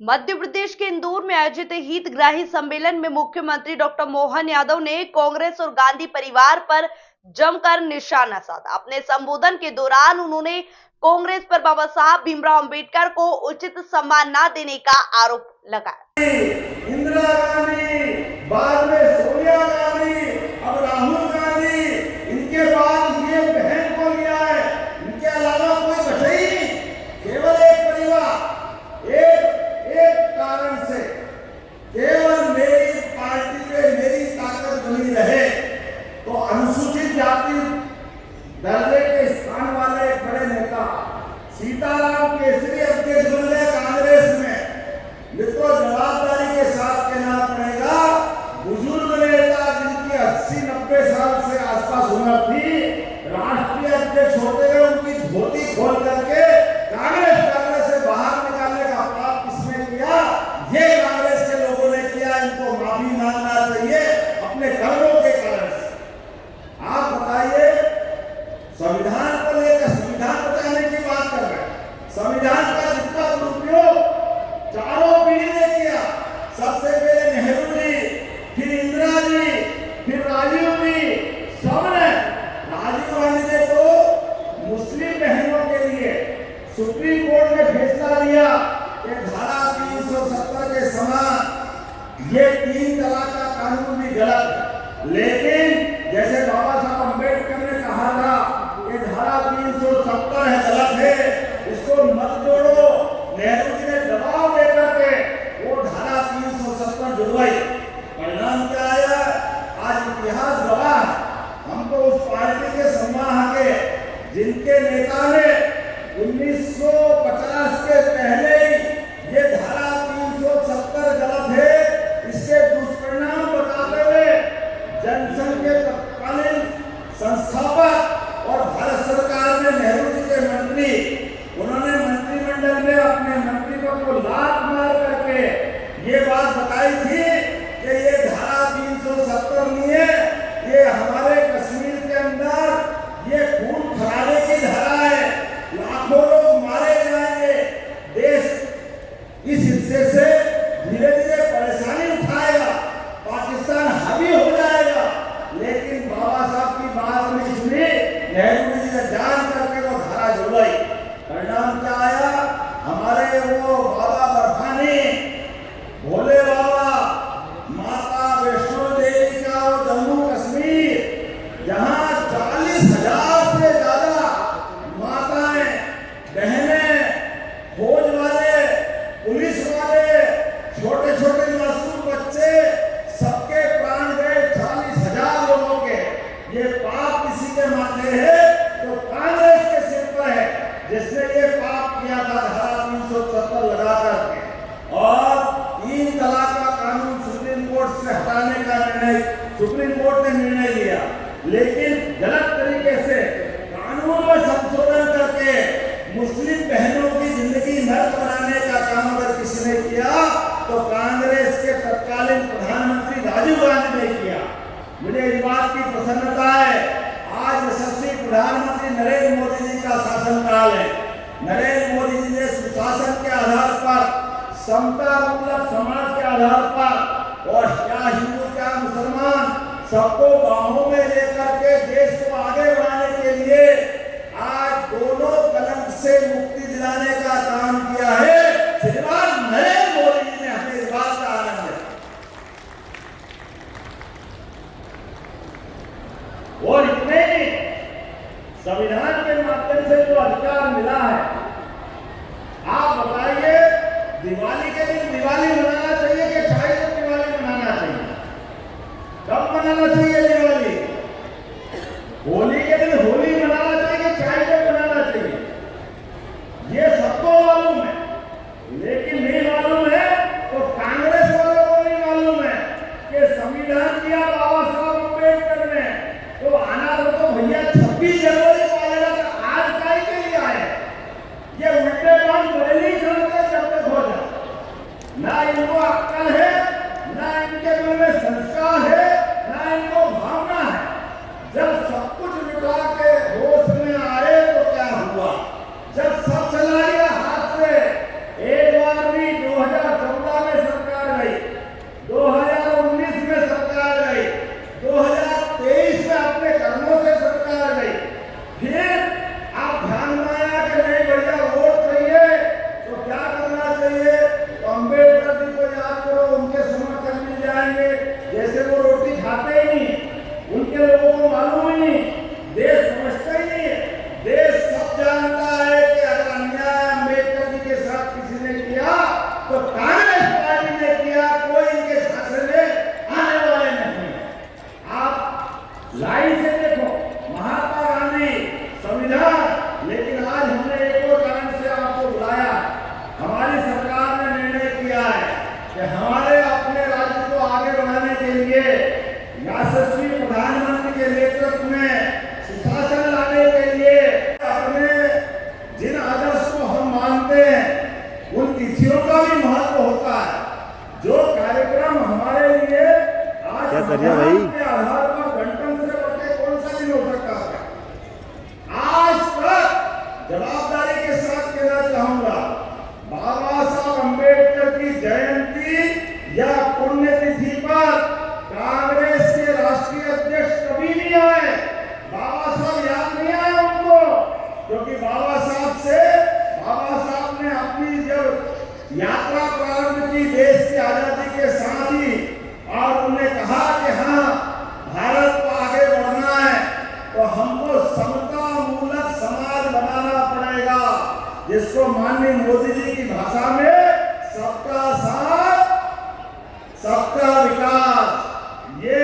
मध्य प्रदेश के इंदौर में आयोजित हितग्राही सम्मेलन में मुख्यमंत्री डॉक्टर मोहन यादव ने कांग्रेस और गांधी परिवार पर जमकर निशाना साधा। अपने संबोधन के दौरान उन्होंने कांग्रेस पर बाबा साहब भीमराव अंबेडकर को उचित सम्मान न देने का आरोप लगाया। इंदिरा गांधी, बाद में सोनिया गांधी, अब राहुल गांधी, इनके बाद ये बहन को लिया है, इनके अलावा कोई बचा ही नहीं। केवल एक परिवार, एक कारण से केवल मेरी पार्टी पे मेरी ताकत बनी रहे तो अनुसूचित जाति दर्जे के स्थान वाले एक बड़े नेता सीताराम केसरी अध्यक्ष बन गए कांग्रेस में। मित्रों, जवाबदारी के साथ कहना पड़ेगा, बुजुर्ग नेता जिनकी 80-90 साल से आसपास उम्र थी, राष्ट्रीय अध्यक्ष होते हुए उनकी धोती खोल करके कांग्रेस से बाहर निकालने का पाप किसने किया? ये कांग्रेस के लोगों ने किया। इनको माफी मांगना चाहिए अपने कर्मों के कारण से। आप बताइए, संविधान को लेकर संविधान बचाने की बात कर रहे हैं। संविधान का जितना दुरुपयोग चारों पीढ़ी ने किया, सबसे पहले नेहरू जी, फिर इंदिरा जी, फिर राजीव जी, सबने। राजीव गांधी ने तो मुस्लिम बहनों के लिए सुप्रीम कोर्ट ने फैसला दिया कि धारा 370 के समान ये 3 तलाक का कानून भी गलत है। लेकिन जैसे बाबा साहब अम्बेडकर ने कहा था कि धारा 370 है, गलत है, इसको मत जोड़ो, नेहरू जी ने दबाव देकर के वो धारा 370 जुड़वाई। परिणाम क्या आया? आज इतिहास गवाह है। हमको उस पार्टी के सम्मान के जिनके नेता ने 1950 के पहले ही ये धारा 370 गलत है, इसके दुष्परिणाम बताते हुए जनसंघ के तत्कालीन संस्थापक और भारत सरकार में नेहरू जी के मंत्री, उन्होंने मंत्रिमंडल में अपने मंत्रियों को लात मार करके ये बात बताई थी कि ये धारा 370 नहीं है, ये हमारे कश्मीर के अंदर ये खून खराबे की धारा है, लाखों लोग मारे जाएंगे, देश इस हिस्से से धीरे धीरे परेशानी उठाएगा, पाकिस्तान हावी हो जाएगा। लेकिन बाबा साहब की बात नहीं सुनी, नेहरू जी ने जान करके वो धारा जुड़वाई। परिणाम क्या आया? हमारे वो बाबा बर्फानी, भोले बाबा, माता वैष्णो देवी का वो जम्मू कश्मीर, जहां 40,000 से ज्यादा माताएं, बहनें, फौज वाले, पुलिस वाले, छोटे छोटे मासूम बच्चे, सबके प्राण गए, 40,000 लोगों के। ये पाप किसी के माथे है तो कांग्रेस के सिर पर है, जिसने ये पाप किया था धारा 370 लगा करके। और 3 तलाक का कानून सुप्रीम कोर्ट से हटाने का निर्णय सुप्रीम कोर्ट ने निर्णय लिया, लेकिन गलत तरीके से कानून में संशोधन करके मुस्लिम बहनों की जिंदगी नर्क बनाने का काम अगर किसी ने किया तो कांग्रेस के तत्कालीन प्रधानमंत्री राजीव गांधी ने किया। मुझे इस बात की प्रसन्नता है, आज यशस्वी प्रधानमंत्री नरेंद्र मोदी जी का शासनकाल है। नरेंद्र मोदी जी ने सुशासन के आधार पर, समता मूलक समाज के आधार पर, और क्या हिंदू क्या मुसलमान, सबको बाहों में लेकर के देश को आगे बढ़ाने के लिए आज दोनों कलंक से मुक्ति दिलाने का काम किया है। श्रीमान नरेंद्र मोदी जी ने हमें इस बात का आनंद है। और इतने ही संविधान के माध्यम से जो अधिकार मिला है, आप बताइए, दिवाली के दिन दिवाली मनाना चाहिए कि चाहे तो दिवाली मनाना चाहिए? कब मनाना चाहिए दिवाली? होली के दिन होली मनाना चाहिए कि चाहे तो मनाना चाहिए? ये सबको मालूम है, लेकिन नहीं मालूम है तो कांग्रेस वालों को नहीं मालूम है कि संविधान दिया बाबा साहब अम्बेडकर ने, तो आना तो भैया 26 जनवरी को आएगा, तो आज काहे के लिए आए? ये उल्टे बात बदली चलते जब तक हो जाए। ना इनको अक्ल है, ना इनके मन में संस्कार है, ना इनको भावना है। जब सब कुछ मिटा के होश में आए तो क्या हुआ? जब सब चला गया हाथ से, एक बार भी 2000 अंबेडकर जी को याद करो, उनके समर्थक मिल जाएंगे, जैसे वो रोटी खाते ही नहीं, उनके लोगों को मालूम ही नहीं, देश समझता ही नहीं है। देश सब जानता है कि अगर अन्याय अंबेडकर जी के साथ किसी ने किया तो कांग्रेस पार्टी ने किया, कोई इनके झांसे में आने वाले नहीं। आप लाइन से देखो, महात्मा गांधी, संविधान, लेकिन आज हमने एक और कारण से आपको बुलाया। हमारी सरकार ने निर्णय किया है कि हमारे अपने राज्य को आगे बढ़ाने के लिए यशस्वी प्रधानमंत्री के नेतृत्व में सुशासन लाने के लिए अपने जिन आदर्श को हम मानते हैं उन तिथियों का भी महत्व होता है। जो कार्यक्रम हमारे लिए आज क्या करिए भाई? के आधार पर गणतंत्र से बढ़ के कौन सा दिन हो सकता है? आज तक जवाबदारी के साथ कहना चाहूंगा, बाबा साहब अंबेडकर की जयंती या पुण्यतिथि पर कांग्रेस के राष्ट्रीय अध्यक्ष कभी नहीं आए। बाबा साहब याद नहीं आए उनको, क्योंकि बाबा साहब ने अपनी जब यात्रा प्रारंभ की देश की आजादी के साथ ही, और उन्होंने कहा कि हाँ, भारत को आगे बढ़ना है तो हमको समता मूलक समाज बनाना पड़ेगा, जिसको माननीय मोदी जी की भाषा में सबका साथ सबका विकास, ये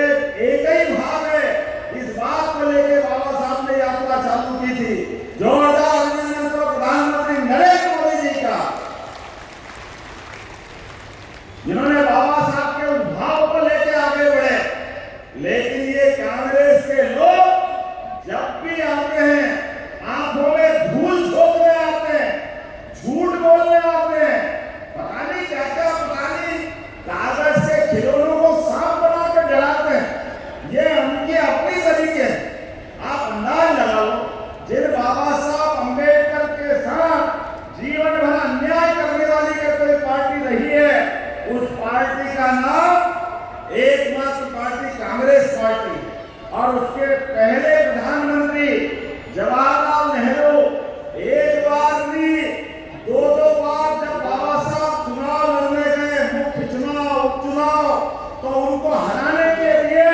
एक ही भाव है। इस बात को लेकर बाबा साहब ने यात्रा चालू की थी। जोरदार अभिनंदन करो प्रधानमंत्री नरेंद्र मोदी जी का, जिन्होंने बाबा साहब के उस भाव को लेकर आगे बढ़े। लेकिन ये कांग्रेस के लोग जब भी आते हैं, आंखों में धूल झोंकने आते हैं, झूठ बोलने आते हैं, पता नहीं क्या क्या, पता नहीं कागज के खिलौनों को सांप बनाकर डराते हैं। ये उनके अपनी तरीके हैं। आप अंदाज लगा लो, जिन बाबा साहब अंबेडकर के साथ जीवन भर अन्याय करने वाली का कोई पार्टी रही है, उस पार्टी का नाम एकमात्र पार्टी कांग्रेस पार्टी है। और उसके पहले प्रधानमंत्री जवाहरलाल नेहरू एक बार नहीं, दो बार जब बाबा साहब चुनाव लड़ने गए, मुख्य चुनाव, उपचुनाव, तो उनको हराने के लिए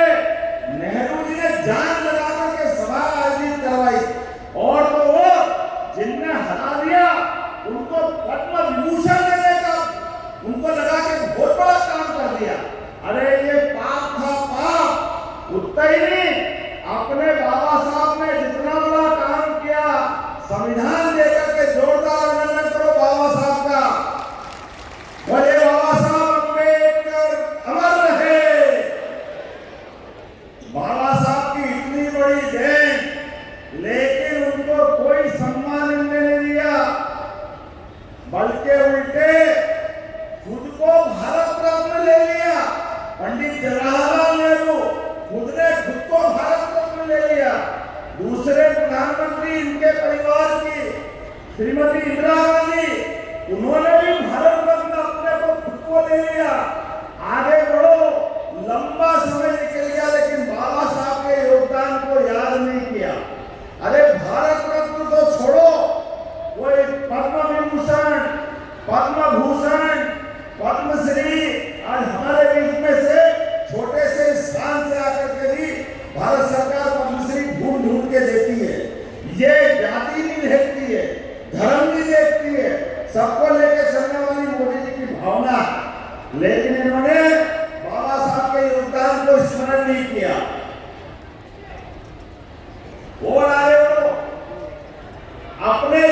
नेहरू जी ने जान लगा करके सभा आयोजित करवाई। और तो वो जिनने हरा दिया उनको पद्म विभूषण देने का उनको लगा के बहुत बड़ा काम कर दिया। अरे ये पाप था, पाप उतना ही नहीं, अपने बाबा साहब ने जितना बड़ा काम किया, संविधान देकर के जोरदार अभिनंदन करो बाबा साहब का। बोले बाबा साहब अंबेडकर अमर रहे। बाबा साहब की इतनी बड़ी देन, लेकिन उनको कोई सम्मान नहीं दिया, बल्कि उल्टे खुद को भारत रत्न ले लिया। पंडित जवाहरलाल नेहरू खुद ने खुद को भारत रत्न ले लिया। दूसरे प्रधानमंत्री इनके परिवार की श्रीमती इंदिरा गांधी, उन्होंने भी भारत रत्न अपने को खुद को ले लिया। आगे बढ़ो, लंबा समय निकल गया, लेकिन बाबा साहब के योगदान को याद नहीं किया। अरे भारत रत्न तो छोड़ो, कोई पद्म विभूषण, पद्म भूषण, पद्मश्री आज हमारे बीच में से छोटे से स्थान से आकर के भी भारत सरकार पद्मश्री ढूंढ के देती है। ये जाति नहीं देखती है, धर्म नहीं देखती है, सबको लेकर चलने वाली मोदी जी की भावना। लेकिन इन्होंने बाबा साहब के योगदान को स्मरण नहीं किया। और आए हो अपने